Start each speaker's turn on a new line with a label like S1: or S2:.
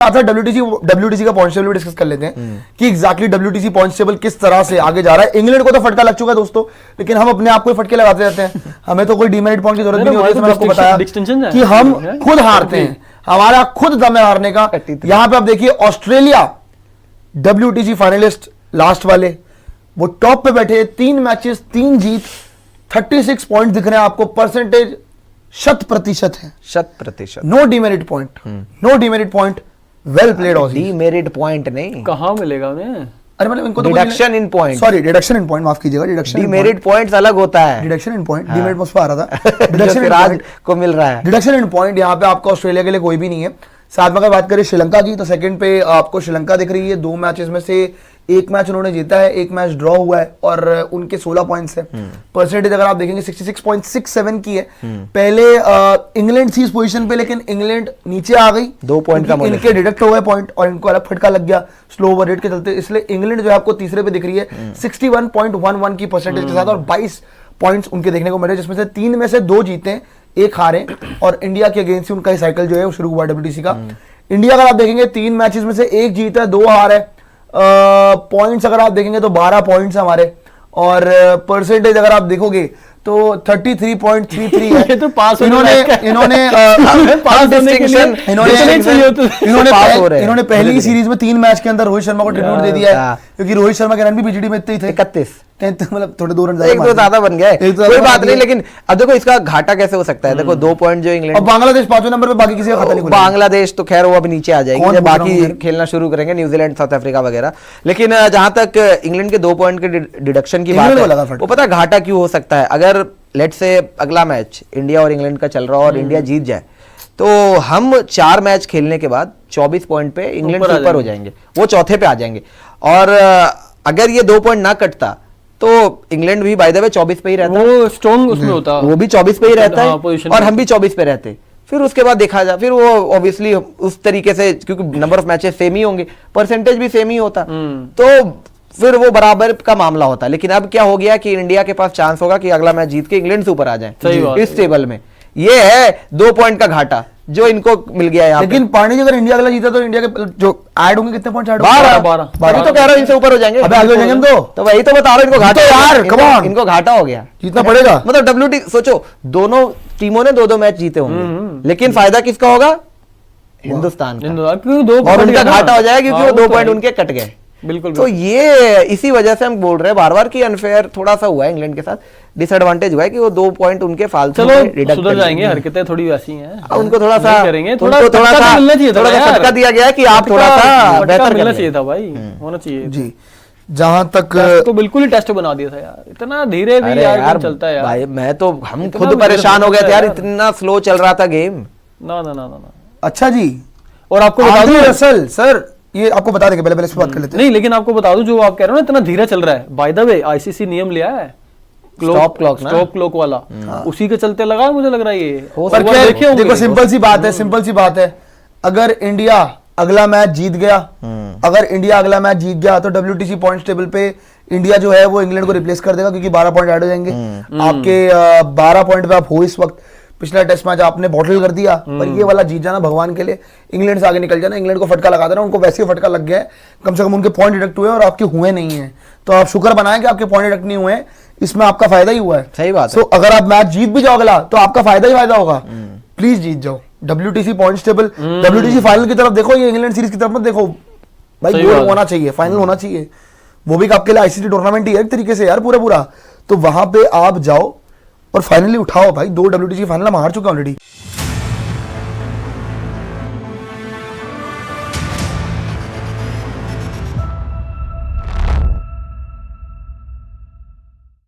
S1: आता WTC का point table भी डिस्कस कर लेते हैं कि एग्जैक्टली WTC पॉइंट टेबल किस तरह से आगे जा रहा है। इंग्लैंड को तो फटका लग चुका है दोस्तों, लेकिन हम अपने आप को फटके लगाते रहते हैं, हमें तो कोई डीमेरिट पॉइंट की जरूरत भी नहीं होती। मैंने आपको बताया कि हम खुद हारते हैं, हमारा खुद दम है हारने का। यहां पे आप देखिए ऑस्ट्रेलिया WTC फाइनलिस्ट लास्ट वाले, वो टॉप पे बैठे, 3 मैचेस 3 जीत, 36 पॉइंट दिख रहे हैं आपको, परसेंटेज 100% है,
S2: 100%।
S1: No demerit point, no demerit point, well played Aussies.
S2: Demerit point नहीं,
S3: कहाँ मिलेगा उन्हें?
S1: अरे मतलब इनको तो
S2: deduction in point,
S1: sorry deduction in point, माफ कीजिएगा, डिडक्शन
S2: डीमेरिट पॉइंट्स अलग होता है।
S1: डिडक्शन इन पॉइंट, डीमेरिट मुझ पर आ रहा था,
S2: डिडक्शन राज को मिल रहा है।
S1: डिडक्शन इन पॉइंट यहाँ पे आपको ऑस्ट्रेलिया के लिए कोई भी नहीं है। साथ में अगर बात करें श्रीलंका की, तो सेकंड पे आपको श्रीलंका दिख रही है, 2 मैचेस में से 1 मैच उन्होंने जीता है, 1 मैच ड्रॉ हुआ है और उनके 16 पॉइंट्स है। परसेंटेज अगर आप देखेंगे 66.67 की है। पहले इंग्लैंड थी इस पोजीशन पे, लेकिन इंग्लैंड नीचे आ गई,
S2: 2 पॉइंट का
S1: इनके डिडक्ट हो गए पॉइंट और इनको अलग फटका लग गया स्लो ओवर रेट के चलते, इसलिए इंग्लैंड जो है आपको तीसरे पे दिख रही है 61.11 की परसेंटेज के साथ, और 22 पॉइंट्स उनके देखने को मिले, जिसमें से 3 में से 2 जीते, 1 हारे, और इंडिया के अगेंस्ट ही उनका ही साइकिल जो है वो शुरू हुआ WTC का। इंडिया अगर आप देखेंगे 3 मैचेस में से 1 जीत है, 2 हार है। पॉइंट्स अगर आप देखेंगे तो 12 पॉइंट्स हमारे, और परसेंटेज अगर आप देखोगे तो 33.33 है।
S3: ये तो पास
S1: इन्होंने पहली सीरीज में 3 मैच के अंदर रोहित शर्मा को ट्रिब्यूट दे दिया है, क्योंकि रोहित शर्मा के रन भी बीजीडी में इतने ही थे,
S2: 31,
S1: मतलब थोड़े 2 रन
S2: एक दो ज्यादा बन गए, कोई बात नहीं। लेकिन अब देखो इसका घाटा कैसे हो सकता है, देखो 2 पॉइंट जो इंग्लैंड,
S1: और बांग्लादेश 5वें नंबर पे, बाकी किसी का खाता नहीं खुला।
S2: बांग्लादेश तो खैर वो अब नीचे आ जाएगी जब बाकी खेलना शुरू करेंगे, न्यूजीलैंड, साउथ अफ्रीका वगैरह। लेकिन जहां तक इंग्लैंड के 2 पॉइंट के डिडक्शन की बात है, वो पता घाटा क्यों हो सकता है। अगर लेट्स से अगला मैच इंडिया और इंग्लैंड का चल रहा हो और इंडिया जीत जाए, तो हम 4 मैच खेलने के बाद 24 पॉइंट पे इंग्लैंड से ऊपर हो जाएंगे, वो चौथे पे आ जाएंगे। और अगर ये 2 पॉइंट ना कटता तो इंग्लैंड भी बाय द वे 24 पे ही रहता,
S3: वो स्ट्रॉन्ग उसमें होता,
S2: वो भी 24 पे ही रहता है,
S3: हाँ,
S2: और हम भी 24 पे रहते। फिर उसके बाद देखा जाए, फिर वो ऑब्वियसली उस तरीके से, क्योंकि नंबर ऑफ मैचेस सेम ही होंगे, परसेंटेज भी सेम ही होता, तो फिर वो बराबर का मामला होता। लेकिन अब क्या हो गया कि इंडिया के पास चांस होगा कि अगला मैच जीत के इंग्लैंड से ऊपर आ जाए इस टेबल में। ये है 2 पॉइंट का घाटा जो इनको मिल गया यहाँ।
S1: लेकिन पांडे जी अगर इंडिया अगला जीता तो इंडिया के जो ऐड होंगे कितने पॉइंट ऐड होंगे?
S2: 12 तो कह रहा हूँ इनसे ऊपर हो जाएंगे।
S1: अबे आगे हो जाएंगे हम
S2: तो वही तो बता रहा हूँ, इनको घाटा
S1: यार, कम ऑन,
S2: इनको घाटा हो गया,
S1: जीतना पड़ेगा।
S2: मतलब WT सोचो, दोनों टीमों ने 2-2 मैच जीते होंगे, लेकिन फायदा किसका होगा? हिंदुस्तान का, और उनका घाटा हो जाएगा क्योंकि वो 2 पॉइंट उनके कट गए।
S3: बिल्कुल।
S2: तो ये इसी वजह से हम बोल रहे हैं बार बार कि अनफेयर थोड़ा सा हुआ है इंग्लैंड के साथ, डिसएडवांटेज हुआ है कि वो 2 पॉइंट उनके फालतू
S3: चलो सुधर जाएंगे, हरकतें थोड़ी वैसी हैं,
S2: उनको थोड़ा सा
S3: करेंगे,
S2: थोड़ा सा
S3: मिलना चाहिए,
S2: थोड़ा सा फटका दिया गया है कि आप थोड़ा सा बेहतर
S3: मिलना चाहिए था भाई, होना चाहिए
S1: जी। जहां तक
S3: तो बिल्कुल ही टेस्ट बना दिया था यार, इतना धीरे भी यार चलता है यार
S2: भाई, मैं तो हम खुद परेशान हो गए थे यार, इतना स्लो चल रहा था गेम।
S3: ना।
S1: अच्छा जी,
S3: और आपको बता दूं
S1: रसल सर, ये आपको बता देंगे, पहले इस पर बात कर लेते हैं।
S3: नहीं, लेकिन आपको बता दूं, जो आप कह रहे हो ना इतना धीरे चल रहा है, बाय द वे ICC नियम लिया है
S2: स्टॉप क्लॉक
S3: वाला, उसी के चलते लगा मुझे लग रहा है ये।
S1: देखो सिंपल सी बात है, अगर इंडिया अगला मैच जीत गया, तो WTC पॉइंट्स टेबल पे इंडिया जो है वो इंग्लैंड को रिप्लेस कर देगा, क्योंकि 12 पॉइंट ऐड हो जाएंगे आपके। 12 पॉइंट पे आप हो इस वक्त। पिछला टेस्ट मैच आपने बॉटल कर दिया, पर ये वाला जीत जाना भगवान के लिए, इंग्लैंड से आगे निकल जाना, इंग्लैंड को फटका लगा देना, उनको वैसे ही फटका लग गया है, कम से कम उनके पॉइंट डिडक्ट हुए और आपके हुए नहीं है, तो आप शुक्र बनाएं कि आपके पॉइंट डिडक्ट नहीं हुए, इसमें आपका फायदा ही हुआ है।
S2: सही बात
S1: है। अगर आप मैच जीत भी जाओ अगला, तो आपका फायदा ही फायदा होगा। प्लीज जीत जाओ। WTC points table, WTC final की तरफ देखो, ये इंग्लैंड सीरीज की तरफ मत देखो भाई, गोल होना चाहिए, फाइनल होना चाहिए, वो भी आपके लिए ICC टूर्नामेंट ही है एक तरीके से यार, पूरा, तो वहां पे आप जाओ और फाइनली उठाओ भाई। 2 WTC फाइनल हम हार चुके हैं ऑलरेडी।